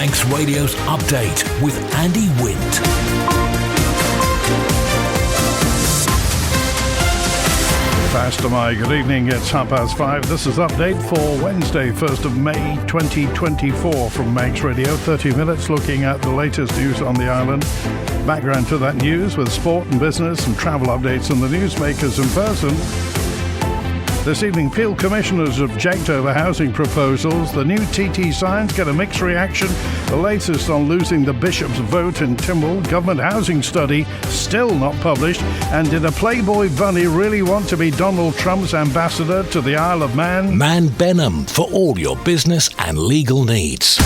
Manx Radio's Update with Andy Wint. Pastor Mai, good evening. It's 5:30. This is Update for Wednesday, 1st of May 2024 from Manx Radio. 30 minutes looking at the latest news on the island. Background to that news with sport and business and travel updates and the newsmakers in person. This evening, Peel commissioners object over housing proposals. The new TT signs get a mixed reaction. The latest on losing the Bishop's vote in Tynwald. Government housing study still not published. And did a Playboy Bunny really want to be Donald Trump's ambassador to the Isle of Man? Man Benham for all your business and legal needs.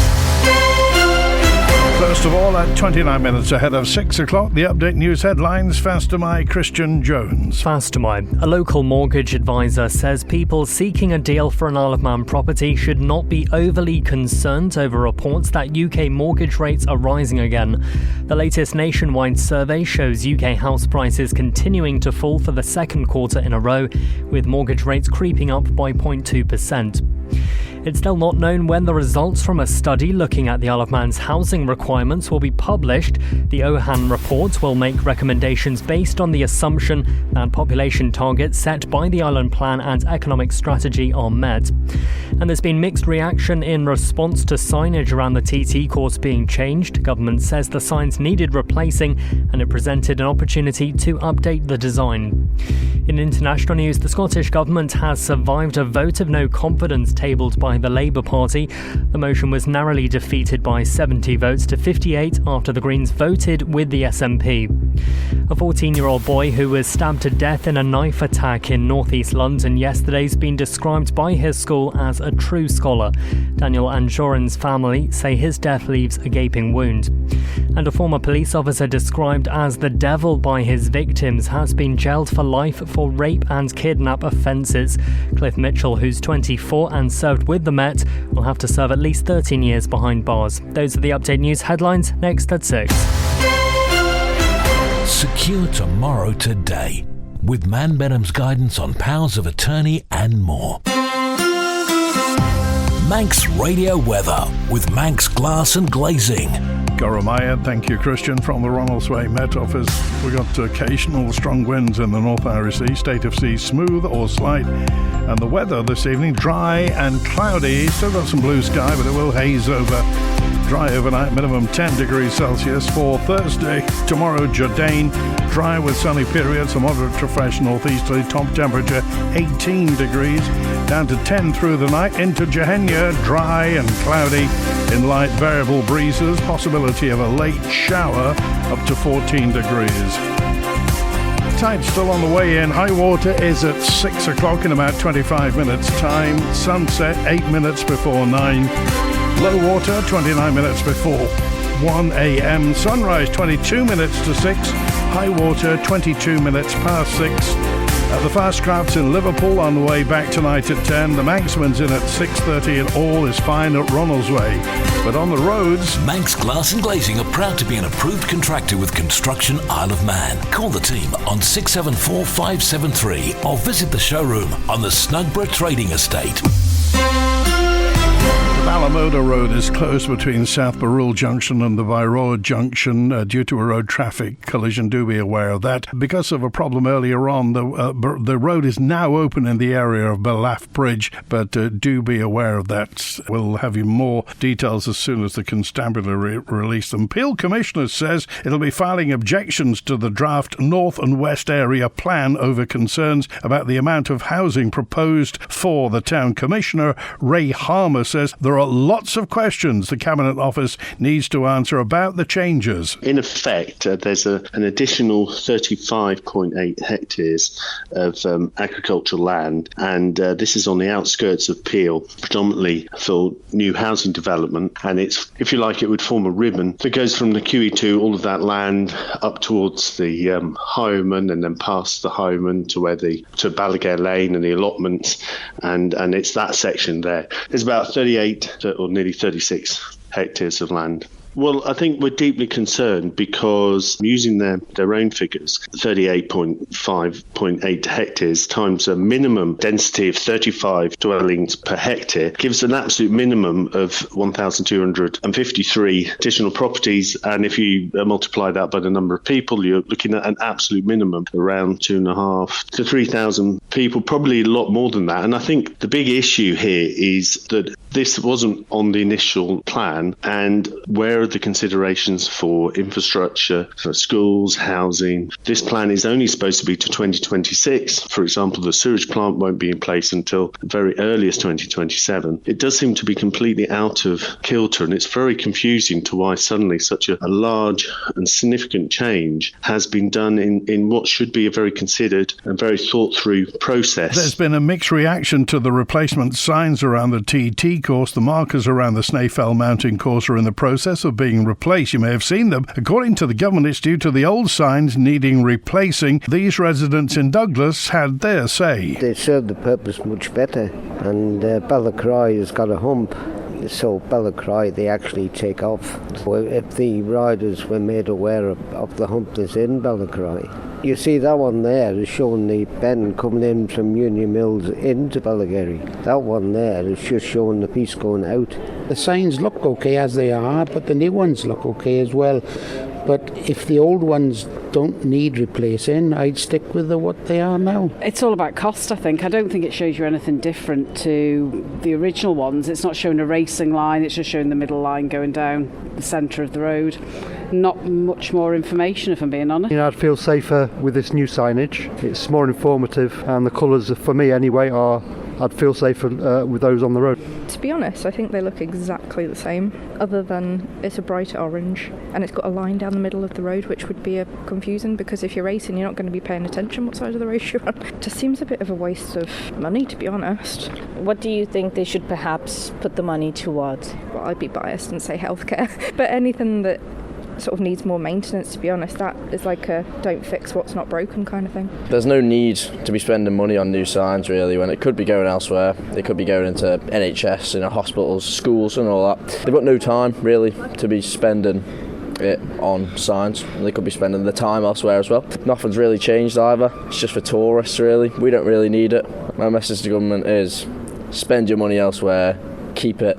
First of all, at 29 minutes ahead of 6 o'clock, the Update News headlines. Faster My Christian Jones. Faster My. A local mortgage advisor says people seeking a deal for an Isle of Man property should not be overly concerned over reports that UK mortgage rates are rising again. The latest nationwide survey shows UK house prices continuing to fall for the second quarter in a row, with mortgage rates creeping up by 0.2%. It's still not known when the results from a study looking at the Isle of Man's housing requirements will be published. The OHAN report will make recommendations based on the assumption that population targets set by the Island Plan and Economic Strategy are met. And there's been mixed reaction in response to signage around the TT course being changed. Government says the signs needed replacing and it presented an opportunity to update the design. In international news, the Scottish Government has survived a vote of no confidence tabled by the Labour Party. The motion was narrowly defeated by 70 votes to 58 after the Greens voted with the SNP. A 14-year-old boy who was stabbed to death in a knife attack in northeast London yesterday has been described by his school as a true scholar. Daniel Anjorin's family say his death leaves a gaping wound. And a former police officer described as the devil by his victims has been jailed for life for rape and kidnap offences. Cliff Mitchell, who's 24 and served with the Met, will have to serve at least 13 years behind bars. Those are the Update News headlines, next at 6. Secure tomorrow today with Man Benham's guidance on powers of attorney and more. Manx Radio weather with Manx Glass and Glazing. Goromaya, thank you, Christian, from the Ronaldsway Met Office. We got occasional strong winds in the North Irish Sea, state of sea smooth or slight. And the weather this evening, dry and cloudy. Still got some blue sky, but it will haze over. Dry overnight, minimum 10 degrees Celsius. For Thursday, tomorrow, Jordan, dry with sunny periods, a moderate to fresh northeasterly, top temperature 18 degrees, down to 10 through the night. Into Jehenya, dry and cloudy, in light variable breezes, possibility of a late shower, up to 14 degrees. Tide still on the way in. High water is at 6 o'clock in about 25 minutes time. Sunset 8 minutes before 9. Low water 29 minutes before 1 a.m. Sunrise 22 minutes to 6. High water 22 minutes past 6. The Fastcraft's in Liverpool on the way back tonight at 10. The Manxman's in at 6:30 and all is fine at Ronaldsway. But on the roads... Manx Glass and Glazing are proud to be an approved contractor with Construction Isle of Man. Call the team on 674 573 or visit the showroom on the Snugborough Trading Estate. Balamoda Road is closed between South Barrule Junction and the Viroa Junction due to a road traffic collision. Do be aware of that. Because of a problem earlier on, the road is now open in the area of Belaf Bridge, but do be aware of that. We'll have you more details as soon as the constabulary release them. Peel Commissioner says it'll be filing objections to the draft North and West Area Plan over concerns about the amount of housing proposed for the Town Commissioner. Ray Harmer says there are lots of questions the Cabinet Office needs to answer about the changes. In effect, there's an additional 35.8 hectares of agricultural land, and this is on the outskirts of Peel, predominantly for new housing development. And it's, if you like, it would form a ribbon that goes from the QE2, all of that land, up towards the Highman, and then past the Highman to Ballagare Lane and the allotments, and it's that section there. There's about 38 or nearly 36 hectares of land. Well, I think we're deeply concerned because using their own figures, 38.5.8 hectares times a minimum density of 35 dwellings per hectare gives an absolute minimum of 1,253 additional properties. And if you multiply that by the number of people, you're looking at an absolute minimum around 2,500 to 3,000 people, probably a lot more than that. And I think the big issue here is that this wasn't on the initial plan, and where are the considerations for infrastructure, for schools, housing? This plan is only supposed to be to 2026. For example, the sewage plant won't be in place until the very earliest 2027. It does seem to be completely out of kilter, and it's very confusing to why suddenly such a large and significant change has been done in what should be a very considered and very thought through process. There's been a mixed reaction to the replacement signs around the TT course. The markers around the Snaefell Mountain course are in the process of being replaced. You may have seen them. According to the government, it's due to the old signs needing replacing. These residents in Douglas had their say. They serve the purpose much better, and Bellacry has got a hump. So Bellacry, they actually take off. If the riders were made aware of the hump that's in Bellacry. You see that one there is showing the bend coming in from Union Mills into Bellagary. That one there is just showing the piece going out. The signs look okay as they are, but the new ones look okay as well. But if the old ones don't need replacing, I'd stick with what they are now. It's all about cost, I think. I don't think it shows you anything different to the original ones. It's not showing a racing line, it's just showing the middle line going down the centre of the road. Not much more information, if I'm being honest. I'd feel safer with this new signage. It's more informative, and the colours, for me anyway, I'd feel safer with those on the road. To be honest, I think they look exactly the same, other than it's a bright orange and it's got a line down the middle of the road, which would be confusing, because if you're racing, you're not going to be paying attention what side of the road you're on. It just seems a bit of a waste of money, to be honest. What do you think they should perhaps put the money towards? Well, I'd be biased and say healthcare, but anything that sort of needs more maintenance, to be honest, that is like a don't fix what's not broken kind of thing. There's no need to be spending money on new signs really, when it could be going elsewhere. It could be going into NHS, hospitals, schools and all that. They've got no time really to be spending it on signs. They could be spending the time elsewhere as well. Nothing's really changed either. It's just for tourists really. We don't really need it. My message to the government is spend your money elsewhere, keep it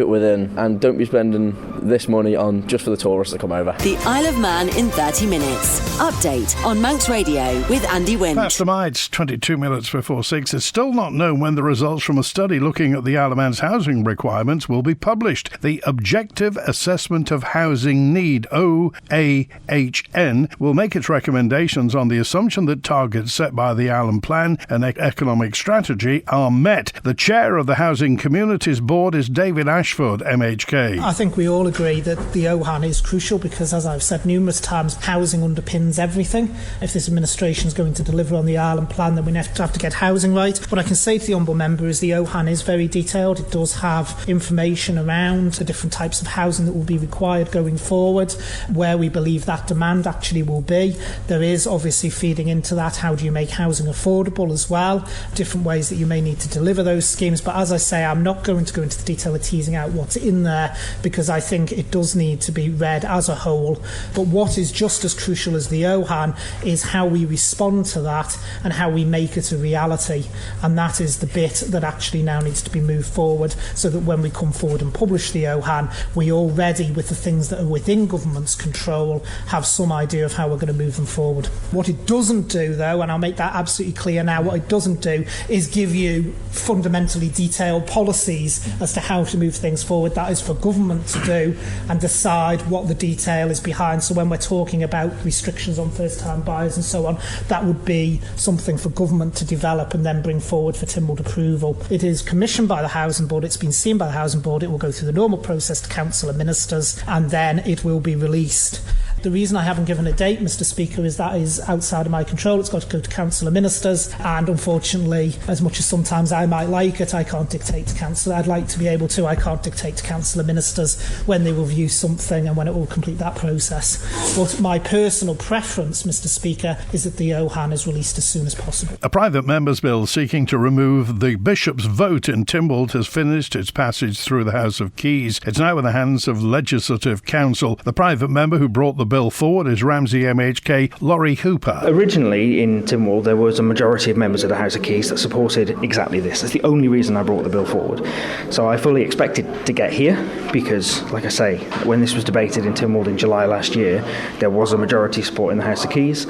within, and don't be spending this money on just for the tourists that come over. The Isle of Man in 30 minutes. Update on Manx Radio with Andy Wint. That's the It's 22 minutes before 6. It's still not known when the results from a study looking at the Isle of Man's housing requirements will be published. The Objective Assessment of Housing Need, OAHN, will make its recommendations on the assumption that targets set by the Island Plan and Economic Strategy are met. The chair of the Housing Communities Board is David Ashford, MHK. I think we all agree that the OHAN is crucial because, as I've said numerous times, housing underpins everything. If this administration is going to deliver on the Island Plan, then we have to get housing right. What I can say to the Honourable Member is the OHAN is very detailed. It does have information around the different types of housing that will be required going forward, where we believe that demand actually will be. There is obviously feeding into that, how do you make housing affordable as well, different ways that you may need to deliver those schemes. But as I say, I'm not going to go into the detail of teasing out what's in there, because I think it does need to be read as a whole. But what is just as crucial as the OHAN is how we respond to that and how we make it a reality. And that is the bit that actually now needs to be moved forward, so that when we come forward and publish the OHAN, we already, with the things that are within government's control, have some idea of how we're going to move them forward. What it doesn't do, though, and I'll make that absolutely clear now, what it doesn't do is give you fundamentally detailed policies as to how to move things forward. That is for government to do and decide what the detail is behind. So when we're talking about restrictions on first-time buyers and so on, that would be something for government to develop and then bring forward for Tynwald approval. It is commissioned by the Housing Board, it's been seen by the Housing Board, it will go through the normal process to Council and Ministers, and then it will be released. The reason I haven't given a date, Mr Speaker, is that is outside of my control. It's got to go to Council of Ministers, and unfortunately, as much as sometimes I might like it, I can't dictate to Council. I'd like to be able to. I can't dictate to Council of Ministers when they will view something and when it will complete that process. But my personal preference, Mr Speaker, is that the OHAN is released as soon as possible. A private member's bill seeking to remove the Bishop's vote in Tynwald has finished its passage through the House of Keys. It's now in the hands of Legislative Council. The private member who brought the bill forward is Ramsey MHK Laurie Hooper. Originally in Tynwald there was a majority of members of the House of Keys that supported exactly this. That's the only reason I brought the bill forward. So I fully expected to get here because, like I say, when this was debated in Tynwald in July last year, there was a majority support in the House of Keys.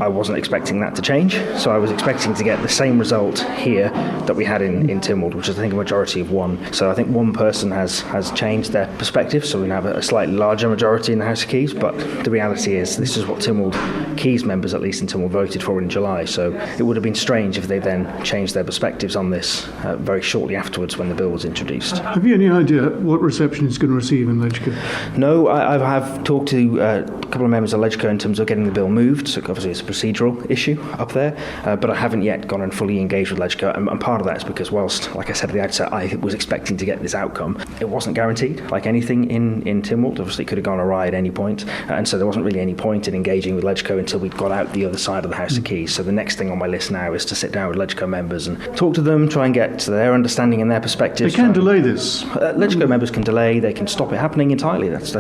I wasn't expecting that to change, so I was expecting to get the same result here that we had in Tynwald, which is I think a majority of one. So I think one person has changed their perspective, so we have a slightly larger majority in the House of Keys, but the reality is this is what Tynwald Keys members, at least in Tynwald, voted for in July, so it would have been strange if they then changed their perspectives on this very shortly afterwards when the bill was introduced. Have you any idea what reception it's going to receive in Legco? No, I have talked to a couple of members of Legco in terms of getting the bill moved, so obviously it's a procedural issue up there, but I haven't yet gone and fully engaged with Legco, and part of that is because whilst, like I said at the outset, I was expecting to get this outcome, it wasn't guaranteed, like anything in Tynwald. Obviously it could have gone awry at any point, and so there wasn't really any point in engaging with Legco until we got out the other side of the House of Keys. So the next thing on my list now is to sit down with Legco members and talk to them, try and get their understanding and their perspectives. They can delay this. Legco members can delay, they can stop it happening entirely. That's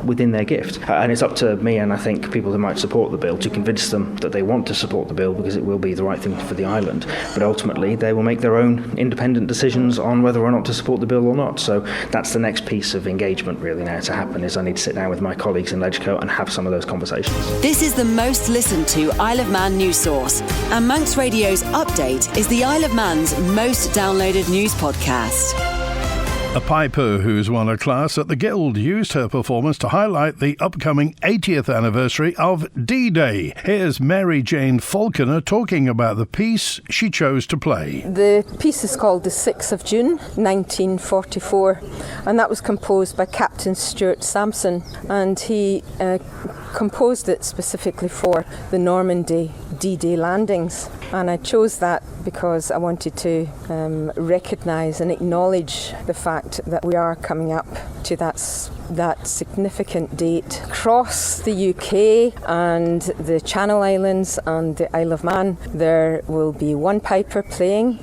within their gift. And it's up to me and I think people who might support the bill to convince them that they want to support the bill because it will be the right thing for the island. But ultimately they will make their own independent decisions on whether or not to support the bill or not. So that's the next piece of engagement really now to happen, is I need to sit down with my colleagues in Legco and have some of those conversations. This is the most listened to Isle of Man news source, and Manx Radio's Update is the Isle of Man's most downloaded news podcast. A piper who's won a class at the Guild used her performance to highlight the upcoming 80th anniversary of D-Day. Here's Mary Jane Falconer talking about the piece she chose to play. The piece is called The 6th of June, 1944, and that was composed by Captain Stuart Sampson, and he composed it specifically for the Normandy D-Day landings. And I chose that because I wanted to recognise and acknowledge the fact that we are coming up to that significant date. Across the UK and the Channel Islands and the Isle of Man, there will be one piper playing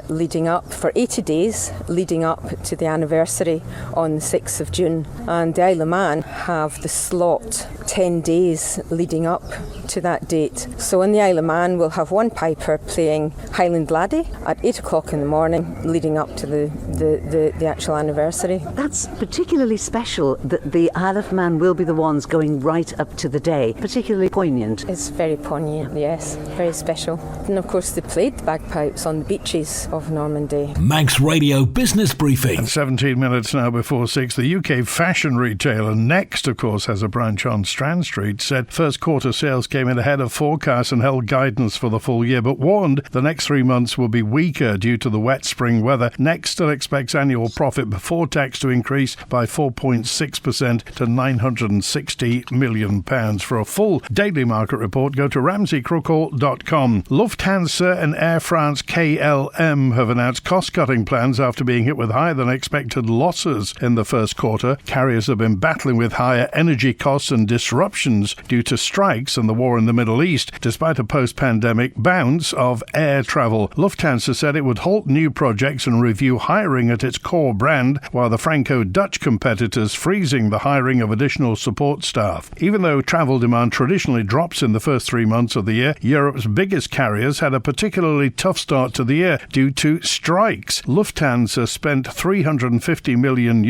leading up for 80 days, leading up to the anniversary on the 6th of June. And the Isle of Man have the slot 10 days leading up to that date. So in the Isle of Man, we'll have one piper playing Highland Laddie at 8 o'clock in the morning, leading up to the actual anniversary. That's particularly special that the Isle of Man will be the ones going right up to the day. Particularly poignant. It's very poignant, yes, very special. And of course they played the bagpipes on the beaches of Normandy. Manx Radio Business Briefing. And 17 minutes now before 6, the UK fashion retailer Next, of course, has a branch on Strand Street, said first quarter sales came in ahead of forecasts and held guidance for the full year, but warned the next 3 months will be weaker due to the wet spring weather. Next still expects annual profit before tax to increase by 4.6% to £960 million. For a full daily market report, go to ramseycrookall.com. Lufthansa and Air France KLM have announced cost-cutting plans after being hit with higher-than-expected losses in the first quarter. Carriers have been battling with higher energy costs and disruptions due to strikes and the war in the Middle East, despite a post-pandemic bounce of air travel. Lufthansa said it would halt new projects and review hiring at its core brand, while the Franco-Dutch competitors freezing the hiring of additional support staff. Even though travel demand traditionally drops in the first 3 months of the year, Europe's biggest carriers had a particularly tough start to the year due to strikes. Lufthansa spent €350 million,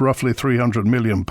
roughly £300 million,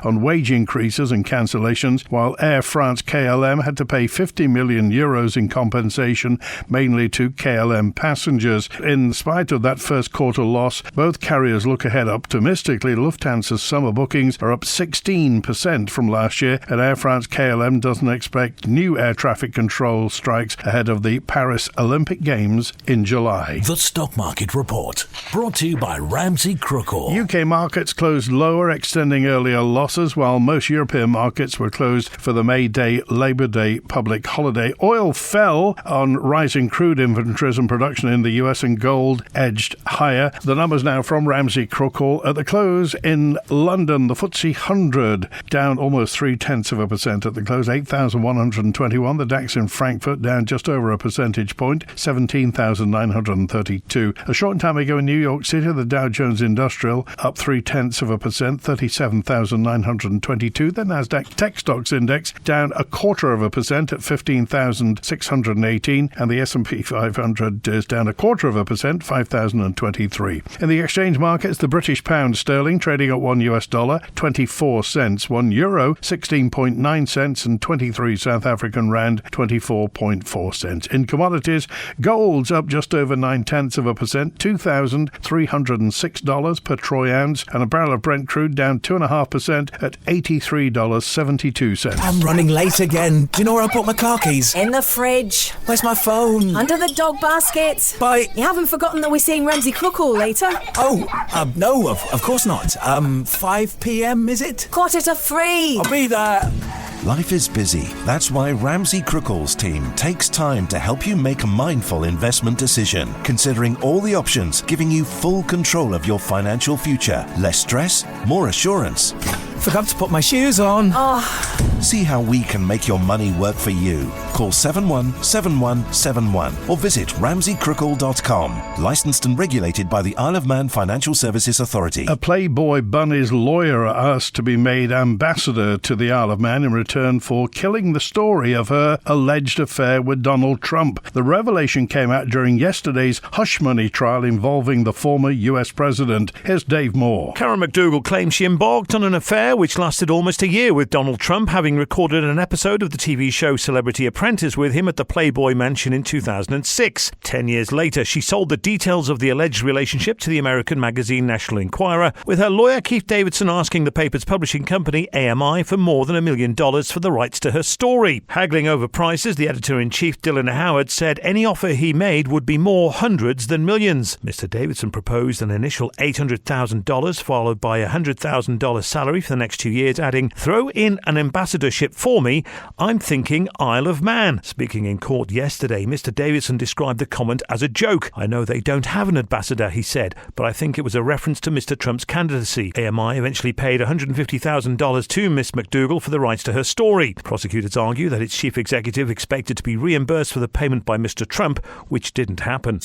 on wage increases and cancellations, while Air France KLM had to pay €50 million in compensation compensation, mainly to KLM passengers. In spite of that first quarter loss, both carriers look ahead optimistically. Lufthansa's summer bookings are up 16% from last year, and Air France KLM doesn't expect new air traffic control strikes ahead of the Paris Olympic Games in July. The Stock Market Report, brought to you by Ramsey Crookall. UK markets closed lower, extending earlier losses, while most European markets were closed for the May Day Labour Day public holiday. Oil fell on rising crude inventories and production in the US, and gold edged higher. The numbers now from Ramsey Crookall. At the close in London, the FTSE 100 down almost 0.3% at the close, 8,121. The DAX in Frankfurt down just over a percentage point, 17,932. A short time ago in New York City, the Dow Jones Industrial up 0.3%, 37,922. The Nasdaq Tech Stocks Index down 0.25% at 15,618, and the S&P 500 is down 0.25%, 5,023. In the exchange markets, the British pound sterling trading at $1 24 cents, €1 16.9 cents, and 23 South African rand 24.4 cents. In commodities, gold's up just over 0.9%, $2,306 per troy ounce, and a barrel of Brent crude down 2.5% at $83.72. I'm running late again. Do you know where I put my car keys? In the fridge. Where's my phone? Under the dog basket. Bye. You haven't forgotten that we're seeing Ramsey Crookall later? Oh, no, of course not. 5 p.m, is it? 2:45. I'll be there. Life is busy. That's why Ramsey Crookall's team takes time to help you make a mindful investment decision, considering all the options, giving you full control of your financial future. Less stress, more assurance. Forgot to put my shoes on. See how we can make your money work for you. Call 717171 or visit ramseycrookall.com. Licensed and regulated by the Isle of Man Financial Services Authority. A Playboy Bunny's lawyer asked to be made ambassador to the Isle of Man in return for killing the story of her alleged affair with Donald Trump. The revelation came out during yesterday's hush money trial involving the former US president. Here's Dave Moore. Karen McDougall claims she embarked on an affair which lasted almost a year with Donald Trump, having recorded an episode of the TV show Celebrity Apprentice with him at the Playboy Mansion in 2006. 10 years later, she sold the details of the alleged relationship to the American magazine National Enquirer, with her lawyer Keith Davidson asking the paper's publishing company, AMI, for more than $1 million for the rights to her story. Haggling over prices, the editor-in-chief Dylan Howard said any offer he made would be more hundreds than millions. Mr. Davidson proposed an initial $800,000 followed by a $100,000 salary for the next 2 years, adding, "Throw in an ambassadorship for me. I'm thinking Isle of Man." Speaking in court yesterday, Mr. Davidson described the comment as a joke. "I know they don't have an ambassador," he said, "but I think it was a reference to Mr. Trump's candidacy." AMI eventually paid $150,000 to Miss McDougall for the rights to her story. Prosecutors argue that its chief executive expected to be reimbursed for the payment by Mr. Trump, which didn't happen.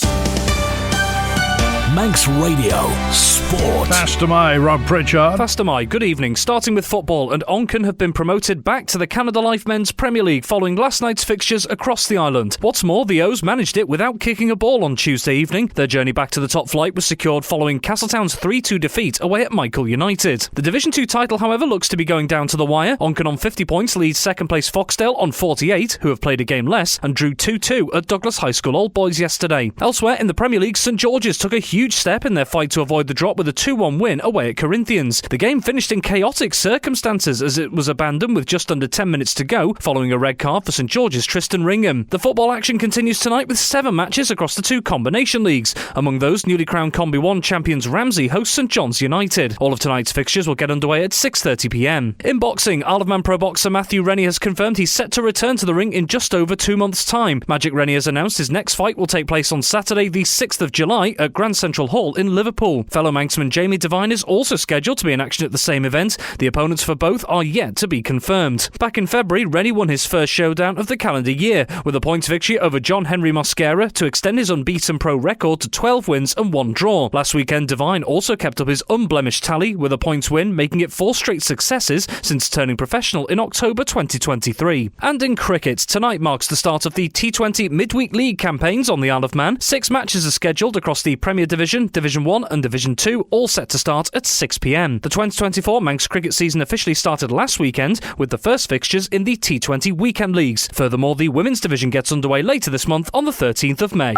Manx Radio Sport. Faster my Rob Pritchard. Faster my, good evening. Starting with football, and Onken have been promoted back to the Canada Life Men's Premier League following last night's fixtures across the island. What's more, the O's managed it without kicking a ball on Tuesday evening. Their journey back to the top flight was secured following Castletown's 3-2 defeat away at Michael United. The Division 2 title, however, looks to be going down to the wire. Onken on 50 points leads second place Foxdale on 48, who have played a game less, and drew 2-2 at Douglas High School Old Boys yesterday. Elsewhere in the Premier League, St George's took a huge step in their fight to avoid the drop with a 2-1 win away at Corinthians. The game finished in chaotic circumstances as it was abandoned with just under 10 minutes to go following a red card for St George's Tristan Ringham. The football action continues tonight with 7 matches across the 2 combination leagues. Among those, newly crowned Combi 1 champions Ramsey host St John's United. All of tonight's fixtures will get underway at 6:30pm. In boxing, Isle of Man pro boxer Matthew Rennie has confirmed he's set to return to the ring in just over 2 months' time. Magic Rennie has announced his next fight will take place on Saturday the 6th of July at Grand Central Hall in Liverpool. Fellow Manxman Jamie Devine is also scheduled to be in action at the same event. The opponents for both are yet to be confirmed. Back in February, Rennie won his first showdown of the calendar year with a points victory over John Henry Mosquera to extend his unbeaten pro record to 12 wins and 1 draw. Last weekend, Devine also kept up his unblemished tally with a points win, making it 4 straight successes since turning professional in October 2023. And in cricket, tonight marks the start of the T20 Midweek League campaigns on the Isle of Man. 6 matches are scheduled across the Premier Division Division, Division 1 and Division 2 all set to start at 6 p.m. The 2024 Manx cricket season officially started last weekend with the first fixtures in the T20 weekend leagues. Furthermore, the Women's Division gets underway later this month on the 13th of May.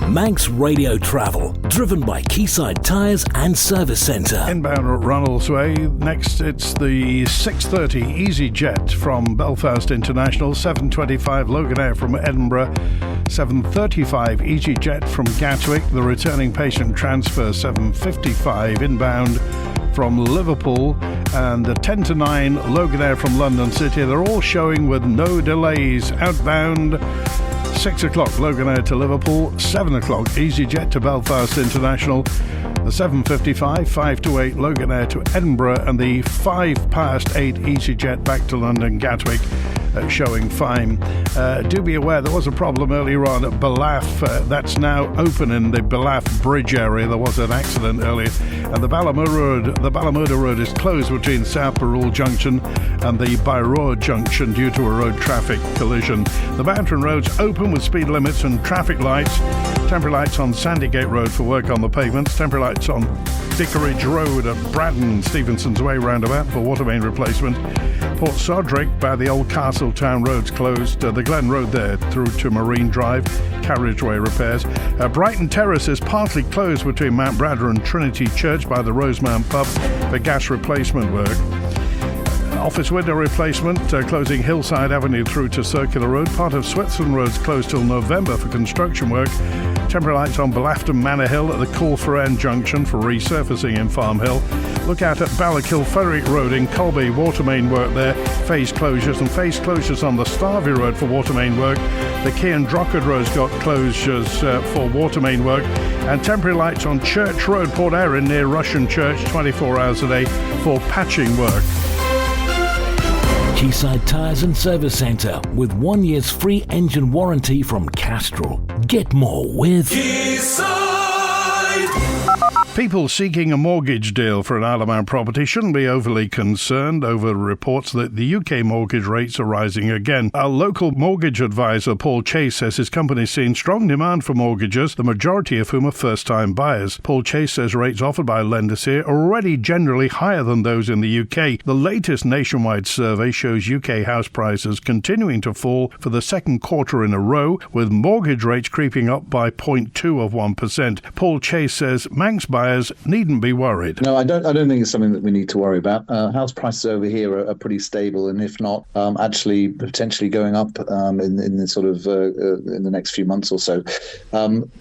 Manx Radio Travel, driven by Quayside Tyres and Service Centre. Inbound at Ronaldsway. Next, it's the 6:30 EasyJet from Belfast International, 7:25 Loganair from Edinburgh, 7:35 EasyJet from Gatwick, the returning patient transfer 7:55 inbound from Liverpool, and the 10 to 9 Loganair from London City. They're all showing with no delays. Outbound 6 o'clock Loganair to Liverpool, 7 o'clock EasyJet to Belfast International, the 7:55 5 to 8 Loganair to Edinburgh, and the 5 past 8 EasyJet back to London Gatwick. Showing fine. Do be aware there was a problem earlier on at Ballaugh. That's now open in the Ballaugh Bridge area. There was an accident earlier, and the Ballymurda Road is closed between South Barrule Junction and the Byrore Junction due to a road traffic collision. The Bantry Road's open with speed limits and traffic lights. Temporary lights on Sandygate Road for work on the pavements. Temporary lights on Dickeridge Road at Braddon, Stevenson's Way roundabout for water main replacement. Port Sodrick by the old Castletown Road's closed. The Glen Road there through to Marine Drive, carriageway repairs. Brighton Terrace is partly closed between Mount Bradder and Trinity Church by the Rosemount Pub for gas replacement work. Office window replacement, closing Hillside Avenue through to Circular Road. Part of Switzerland Road's closed till November for construction work. Temporary lights on Ballafton Manor Hill at the Corferend Junction for resurfacing in Farm Hill. Look out at Ballakill Ferrick Road in Colby, water main work there. Phase closures, and phase closures on the Starvey Road for water main work. The Key and Drockard Road's got closures for water main work. And temporary lights on Church Road, Port Erin near Russian Church, 24 hours a day for patching work. Quayside Tyres and Service Centre with 1 year's free engine warranty from Castrol. Get more with Quayside. People seeking a mortgage deal for an Isle of Man property shouldn't be overly concerned over reports that the UK mortgage rates are rising again. Our local mortgage advisor, Paul Chase, says his company's seen strong demand for mortgages, the majority of whom are first-time buyers. Paul Chase says rates offered by lenders here are already generally higher than those in the UK. The latest nationwide survey shows UK house prices continuing to fall for the second quarter in a row, with mortgage rates creeping up by 0.2%. Paul Chase says Manx buyers needn't be worried. No, I don't think it's something that we need to worry about. House prices over here are pretty stable, and if not, actually potentially going up in the sort of in the next few months or so.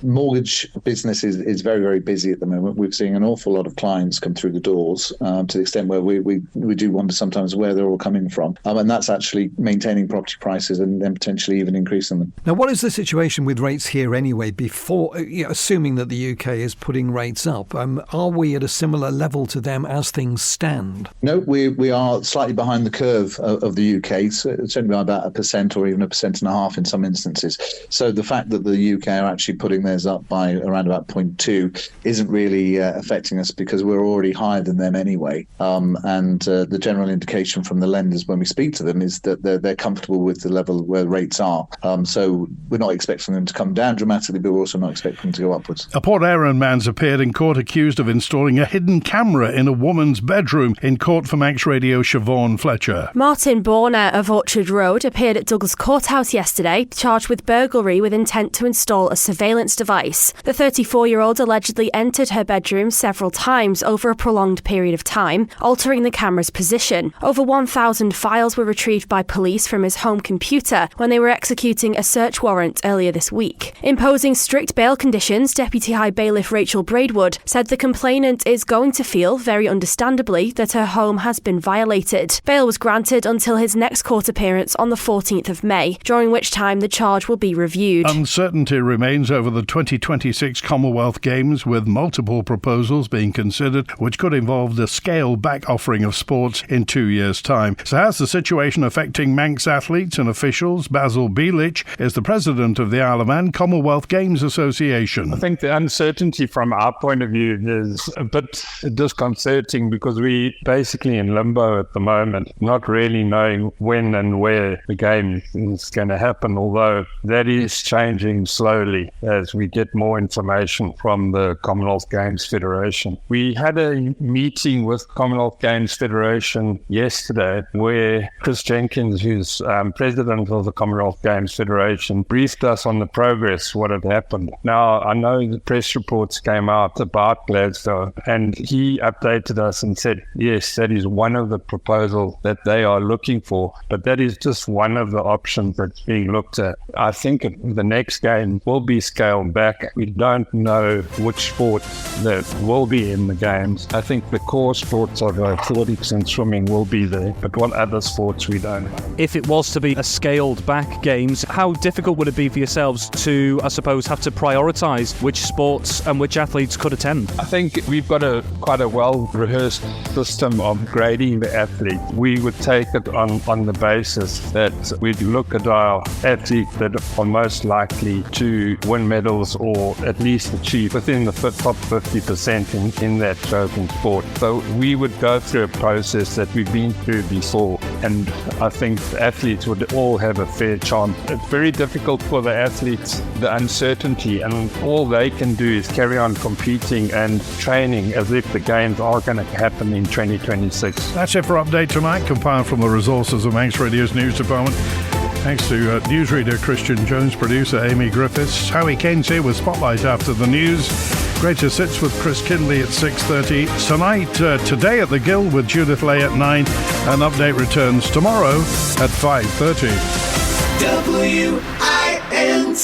Mortgage business is very, very busy at the moment. We're seeing an awful lot of clients come through the doors to the extent where we do wonder sometimes where they're all coming from, and that's actually maintaining property prices and then potentially even increasing them. Now, what is the situation with rates here anyway? Before, assuming that the UK is putting rates up, are we at a similar level to them as things stand? No, we are slightly behind the curve of the UK, certainly by about 1% or even 1.5% in some instances. So the fact that the UK are actually putting theirs up by around about 0.2 isn't really affecting us because we're already higher than them anyway. And the general indication from the lenders when we speak to them is that they're comfortable with the level where rates are. So we're not expecting them to come down dramatically, but we're also not expecting them to go upwards. A Port Erin man's appeared in court accused of installing a hidden camera in a woman's bedroom. In court for Manx Radio, Siobhan Fletcher. Martin Borner of Orchard Road appeared at Douglas Courthouse yesterday, charged with burglary with intent to install a surveillance device. The 34-year-old allegedly entered her bedroom several times over a prolonged period of time, altering the camera's position. Over 1,000 files were retrieved by police from his home computer when they were executing a search warrant earlier this week. Imposing strict bail conditions, Deputy High Bailiff Rachel Braidwood said the complainant is going to feel, very understandably, that her home has been violated. Bail was granted until his next court appearance on the 14th of May, during which time the charge will be reviewed. Uncertainty remains over the 2026 Commonwealth Games, with multiple proposals being considered, which could involve the scaled-back offering of sports in 2 years' time. So how's the situation affecting Manx athletes and officials? Basil Bielich is the president of the Isle of Man Commonwealth Games Association. I think the uncertainty from our point of view view is a bit disconcerting because we basically in limbo at the moment, not really knowing when and where the game is going to happen, although that is changing slowly as we get more information from the Commonwealth Games Federation. We had a meeting with Commonwealth Games Federation yesterday where Chris Jenkins, who's president of the Commonwealth Games Federation, briefed us on the progress, what had happened. Now, I know the press reports came out about Gladstone, and he updated us and said, yes, that is one of the proposals that they are looking for, but that is just one of the options that's being looked at. I think the next game will be scaled back. We don't know which sport that will be in the games. I think the core sports of athletics and swimming will be there, but what other sports we don't know. If it was to be a scaled back games, how difficult would it be for yourselves to, I suppose, have to prioritise which sports and which athletes could attend? I think we've got quite a well-rehearsed system of grading the athlete. We would take it on the basis that we'd look at our athletes that are most likely to win medals or at least achieve within the top 50% in that chosen sport. So we would go through a process that we've been through before, and I think the athletes would all have a fair chance. It's very difficult for the athletes, the uncertainty, and all they can do is carry on competing and training as if the games are going to happen in 2026. That's it for Update tonight, compiled from the resources of Manx Radio's news department. Thanks to newsreader Christian Jones, producer Amy Griffiths. Howie Kane's here with Spotlight after the news. Greater Sits with Chris Kinley at 6:30. Tonight, Today at the Gill with Judith Lay at 9. And Update returns tomorrow at 5:30. WINT